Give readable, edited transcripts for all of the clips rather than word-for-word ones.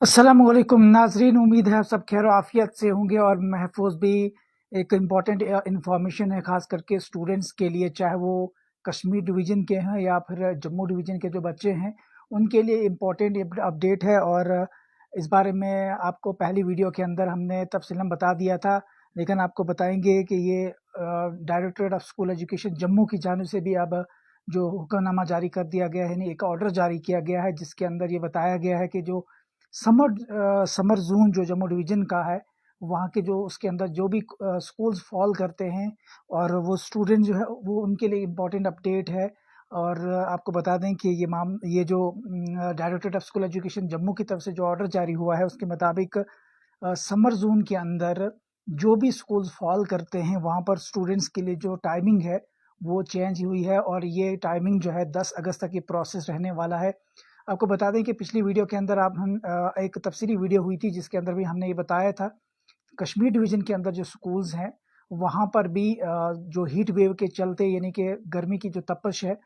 अस्सलामुअलैकुम नाजरीन, उम्मीद है आप सब खैर आफियत से होंगे और महफूज भी। एक इम्पॉर्टेंट इंफॉर्मेशन है ख़ास करके स्टूडेंट्स के लिए, चाहे वो कश्मीर डिवीज़न के हैं या फिर जम्मू डिवीज़न के जो बच्चे हैं, उनके लिए इम्पॉर्टेंट अपडेट है। और इस बारे में आपको पहली वीडियो के अंदर हमने तफसीलन बता दिया था, लेकिन आपको बताएंगे कि ये directorate of school education Jammu की जानिब से भी अब जो हुक्मनामा जारी कर दिया गया है, यानी एक ऑर्डर जारी किया गया है, जिसके अंदर ये बताया गया है कि जो समर जोन जो जम्मू डिवीज़न का है, वहाँ के जो उसके अंदर जो भी स्कूल्स फॉल करते हैं और वो स्टूडेंट जो है वो उनके लिए इम्पोर्टेंट अपडेट है। और आपको बता दें कि ये जो directorate of school education Jammu की तरफ से जो ऑर्डर जारी हुआ है, उसके मुताबिक समर जोन के अंदर जो भी स्कूल्स फॉल करते हैं, वहाँ पर स्टूडेंट्स के लिए जो टाइमिंग है वो चेंज हुई है। और ये टाइमिंग जो है 10 अगस्त तक ये प्रोसेस रहने वाला है। आपको बता दें कि पिछली वीडियो के अंदर हम एक तफसीली वीडियो हुई थी, जिसके अंदर भी हमने ये बताया था कश्मीर डिवीज़न के अंदर जो स्कूल्स हैं, वहाँ पर भी जो हीट वेव के चलते, यानी कि गर्मी की जो तपश है,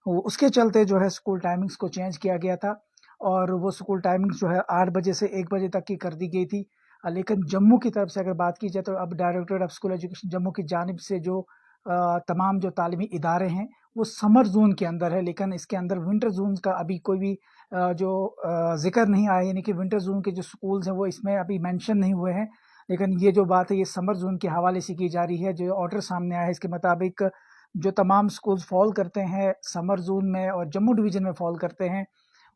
वो उसके चलते जो है स्कूल टाइमिंग्स को चेंज किया गया था। और वो स्कूल टाइमिंग्स जो है 8 बजे से 1 बजे तक की कर दी गई थी। लेकिन जम्मू की तरफ से अगर बात की जाए, तो अब directorate of school education Jammu की जानिब से जो तमाम जो तालीमी इदारे हैं, वो समर जोन के अंदर है, लेकिन इसके अंदर विंटर जोन का अभी कोई भी जो ज़िक्र नहीं आया, यानी कि विंटर जोन के जो स्कूल्स हैं वो इसमें अभी मेंशन नहीं हुए हैं। लेकिन ये जो बात है ये समर जोन के हवाले से की जा रही है। जो ऑर्डर सामने आया है, इसके मुताबिक जो तमाम स्कूल्स फॉल करते हैं समर जोन में और जम्मू डिवीज़न में फॉल करते हैं,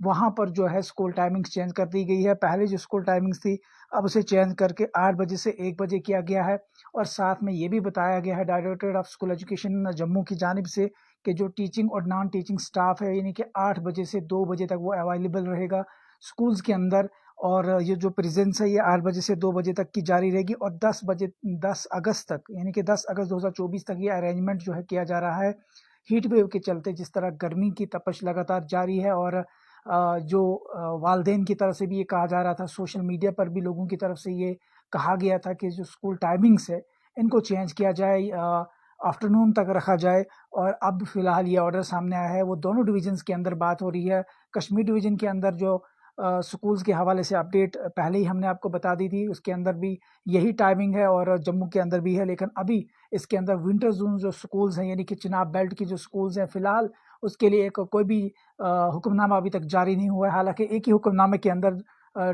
वहाँ पर जो है स्कूल टाइमिंग्स चेंज कर दी गई है। पहले जो स्कूल टाइमिंग्स थी, अब उसे चेंज करके 8 बजे से 1 बजे किया गया है। और साथ में ये भी बताया गया है directorate of school education Jammu की जानिब से कि जो टीचिंग और नॉन टीचिंग स्टाफ है, यानी कि 8 बजे से 2 बजे तक वो अवेलेबल रहेगा स्कूल्स के अंदर। और ये जो प्रेजेंस है ये 8 बजे से 2 बजे तक की जारी रहेगी। और 10 अगस्त तक, यानी कि 10 अगस्त 2024 तक ये अरेंजमेंट जो है किया जा रहा है। हीट वेव के चलते जिस तरह गर्मी की तपश लगातार जारी है, और जो वालदेन की तरफ से भी ये कहा जा रहा था, सोशल मीडिया पर भी लोगों की तरफ से ये कहा गया था कि जो स्कूल टाइमिंग्स है इनको चेंज किया जाए, आफ्टरनून तक रखा जाए। और अब फिलहाल ये ऑर्डर सामने आया है। वो दोनों डिवीजन्स के अंदर बात हो रही है। कश्मीर डिवीज़न के अंदर जो स्कूल्स के हवाले से अपडेट पहले ही हमने आपको बता दी थी, उसके अंदर भी यही टाइमिंग है और जम्मू के अंदर भी है। लेकिन अभी इसके अंदर विंटर जोन जो स्कूल्स हैं, यानी कि चिनाब बेल्ट की जो स्कूल्स हैं, फिलहाल उसके लिए एक कोई भी हुक्मनामा अभी तक जारी नहीं हुआ है। हालांकि एक ही हुक्मनामे के अंदर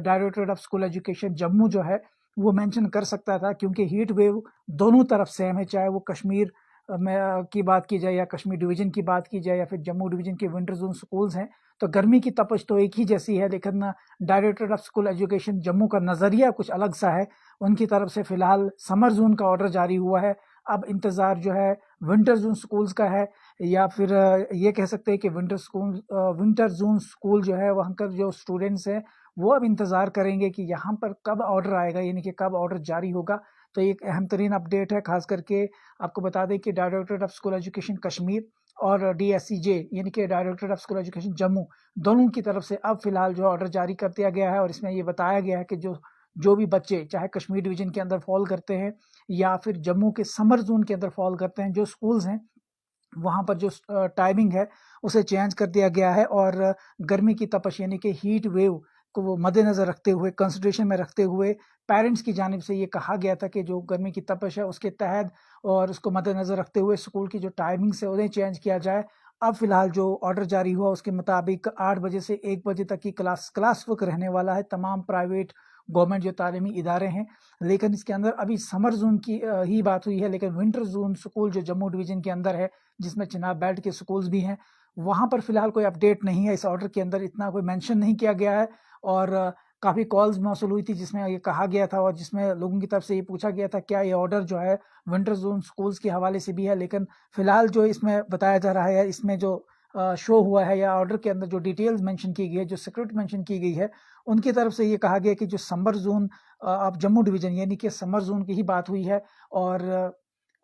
directorate of school education Jammu जो है वो मेंशन कर सकता था, क्योंकि हीट वेव दोनों तरफ सेम है, चाहे वो कश्मीर में की बात की जाए या कश्मीर डिवीज़न की बात की जाए या फिर जम्मू डिवीज़न के विंटर जोन स्कूल्स हैं। तो गर्मी की तपश तो एक ही जैसी है, लेकिन directorate of school education Jammu का नज़रिया कुछ अलग सा है। उनकी तरफ से फ़िलहाल समर जोन का ऑर्डर जारी हुआ है। अब इंतज़ार जो है विंटर जोन स्कूल्स का है, या फिर ये कह सकते हैं कि विंटर जोन स्कूल जो है वहाँ का जो स्टूडेंट्स हैं वो अब इंतज़ार करेंगे कि यहाँ पर कब ऑर्डर आएगा, यानी कि कब ऑर्डर जारी होगा। तो एक अहम तरीन अपडेट है। खास करके आपको बता दें कि directorate of school education Kashmir और डीएससीजे, यानी कि directorate of school education Jammu, दोनों की तरफ से अब फिलहाल जो ऑर्डर जारी कर दिया गया है। और इसमें ये बताया गया है कि जो जो भी बच्चे चाहे कश्मीर डिवीज़न के अंदर फॉल करते हैं या फिर जम्मू के समर जोन के अंदर फॉल करते हैं, जो स्कूल्स हैं वहाँ पर जो टाइमिंग है उसे चेंज कर दिया गया है। और गर्मी की तपश, यानी कि हीट वेव को वो मद्देनज़र रखते हुए, कंसिडरेशन में रखते हुए पेरेंट्स की जानिब से ये कहा गया था कि जो गर्मी की तपश है उसके तहत और उसको मद्देनज़र रखते हुए स्कूल की जो टाइमिंग्स है उन्हें चेंज किया जाए। अब फिलहाल जो ऑर्डर जारी हुआ उसके मुताबिक 8 बजे से 1 बजे तक की क्लास वर्क रहने वाला है तमाम प्राइवेट गवर्नमेंट जो तालीमी इदारे हैं। लेकिन इसके अंदर अभी समर जोन की ही बात हुई है, लेकिन विंटर जोन स्कूल जो जम्मू डिवीज़न के अंदर है, जिसमें चिनाब बेल्ट के स्कूल्स भी हैं, वहाँ पर फिलहाल कोई अपडेट नहीं है। इस ऑर्डर के अंदर इतना कोई मेंशन नहीं किया गया है। और काफ़ी कॉल्स मौसूल हुई थी जिसमें ये कहा गया था और जिसमें लोगों की तरफ से ये पूछा गया था क्या ये ऑर्डर जो है विंटर जोन स्कूल्स के हवाले से भी है। लेकिन फिलहाल जो इसमें बताया जा रहा है, इसमें जो शो हुआ है या ऑर्डर के अंदर जो डिटेल्स मेंशन की गई है, जो सिक्योरिटी मेंशन की गई है, उनकी तरफ से ये कहा गया कि जो समर जोन अब जम्मू डिवीज़न, यानी कि समर जोन की ही बात हुई है। और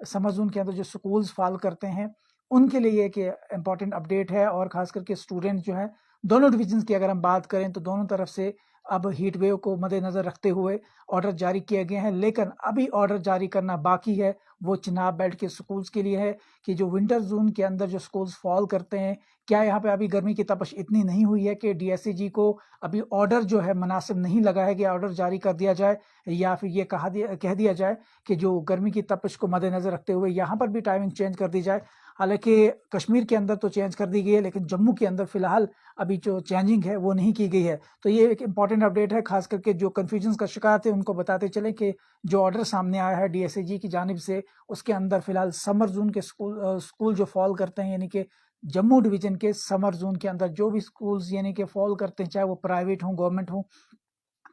समर जोन के अंदर जो स्कूल्स फॉल करते हैं उनके लिए एक इम्पॉर्टेंट अपडेट है। और खास करके स्टूडेंट जो है दोनों डिवीजन्स की अगर हम बात करें तो दोनों तरफ से अब हीट वेव को मद्देनज़र रखते हुए ऑर्डर जारी किए गए हैं। लेकिन अभी ऑर्डर जारी करना बाकी है, वो चिनाब बेल्ट के स्कूल्स के लिए है कि जो विंटर जोन के अंदर जो स्कूल्स फॉल करते हैं, क्या यहाँ पे अभी गर्मी की तपश इतनी नहीं हुई है कि डीएससीजी को अभी ऑर्डर जो है मुनासिब नहीं लगा है कि ऑर्डर जारी कर दिया जाए, या फिर ये कह दिया जाए कि जो गर्मी की तपश को मद्देनजर रखते हुए यहाँ पर भी टाइमिंग चेंज कर दी जाए। हालांकि कश्मीर के अंदर तो चेंज कर दी गई है, लेकिन जम्मू के अंदर फिलहाल अभी जो चेंजिंग है वो नहीं की गई है। तो ये एक इंपॉर्टेंट अपडेट है, खास करके जो कन्फ्यूजन का शिकार थे उनको बताते चले कि जो ऑर्डर सामने आया है डीएससीजी की जानिब से, उसके अंदर फिलहाल समर जोन के स्कूल जो फॉल करते हैं, यानी कि जम्मू डिवीजन के समर जोन के अंदर जो भी स्कूल्स यानी कि फॉल करते हैं, चाहे वो प्राइवेट हों गवर्नमेंट हों,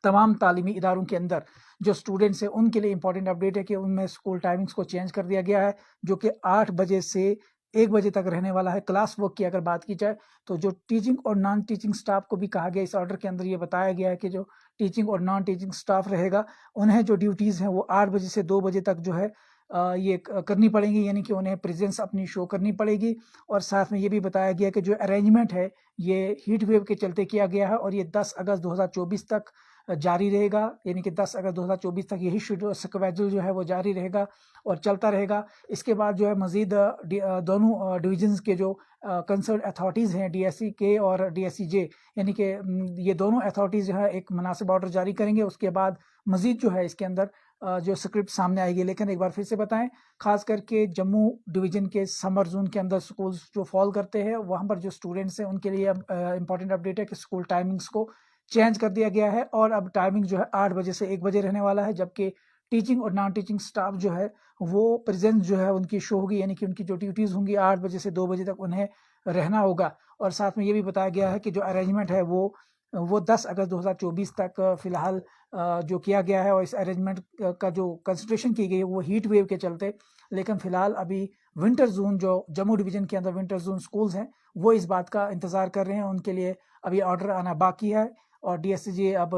तमाम तालीमी इदारों के अंदर जो स्टूडेंट्स हैं उनके लिए इंपॉर्टेंट अपडेट है कि उनमें स्कूल टाइमिंग्स को चेंज कर दिया गया है, जो कि 8 बजे से 1 बजे तक रहने वाला है। क्लास वर्क की अगर बात की जाए तो जो टीचिंग और नॉन टीचिंग स्टाफ को भी कहा गया, इस ऑर्डर के अंदर ये बताया गया है कि जो टीचिंग और नॉन टीचिंग स्टाफ रहेगा, उन्हें जो ड्यूटीज़ हैं वो 8 बजे से 2 बजे तक जो है ये करनी पड़ेंगी, यानी कि उन्हें प्रेजेंस अपनी शो करनी पड़ेगी। और साथ में ये भी बताया गया कि जो अरेंजमेंट है ये हीट वेव के चलते किया गया है और ये 10 अगस्त 2024 तक जारी रहेगा, यानी कि 10 अगस्त 2024 तक यही स्केड्यूल जो है वो जारी रहेगा और चलता रहेगा। इसके बाद जो है मज़ीद दोनों डिविजन्स के जो कंसर्न अथॉरिटीज़ हैं, डीएससी के और डीएससीजे, यानी कि ये दोनों अथॉरिटीज़ जो है एक मुनासिब ऑर्डर जारी करेंगे। उसके बाद मज़ीद जो है इसके अंदर जो स्क्रिप्ट सामने आएगी। लेकिन एक बार फिर से बताएं, खास करके जम्मू डिवीज़न के समर जोन के अंदर स्कूल्स जो फॉल करते हैं, वहाँ पर जो स्टूडेंट्स हैं उनके लिए इंपॉर्टेंट अपडेट है कि स्कूल टाइमिंग्स को चेंज कर दिया गया है और अब टाइमिंग जो है 8 बजे से 1 बजे रहने वाला है, जबकि टीचिंग और नॉन टीचिंग स्टाफ जो है वो प्रेजेंस जो है उनकी शो होगी, यानी कि उनकी जो ड्यूटीज़ होंगी 8 बजे से 2 बजे तक उन्हें रहना होगा। और साथ में ये भी बताया गया है कि जो अरेंजमेंट है वो 10 अगस्त 2024 तक फिलहाल जो किया गया है, और इस अरेंजमेंट का जो कंसिडरेशन की गई है वो हीट वेव के चलते। लेकिन फिलहाल अभी विंटर जोन जो जम्मू डिवीजन के अंदर विंटर जोन स्कूल्स हैं वो इस बात का इंतज़ार कर रहे हैं, उनके लिए अभी ऑर्डर आना बाकी है। और डीएससीजे अब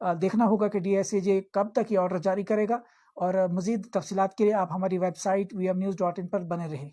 देखना होगा कि डीएससीजे कब तक ये ऑर्डर जारी करेगा। और मज़ीद तफसीलात के लिए आप हमारी वेबसाइट vmnews.in पर बने रहें।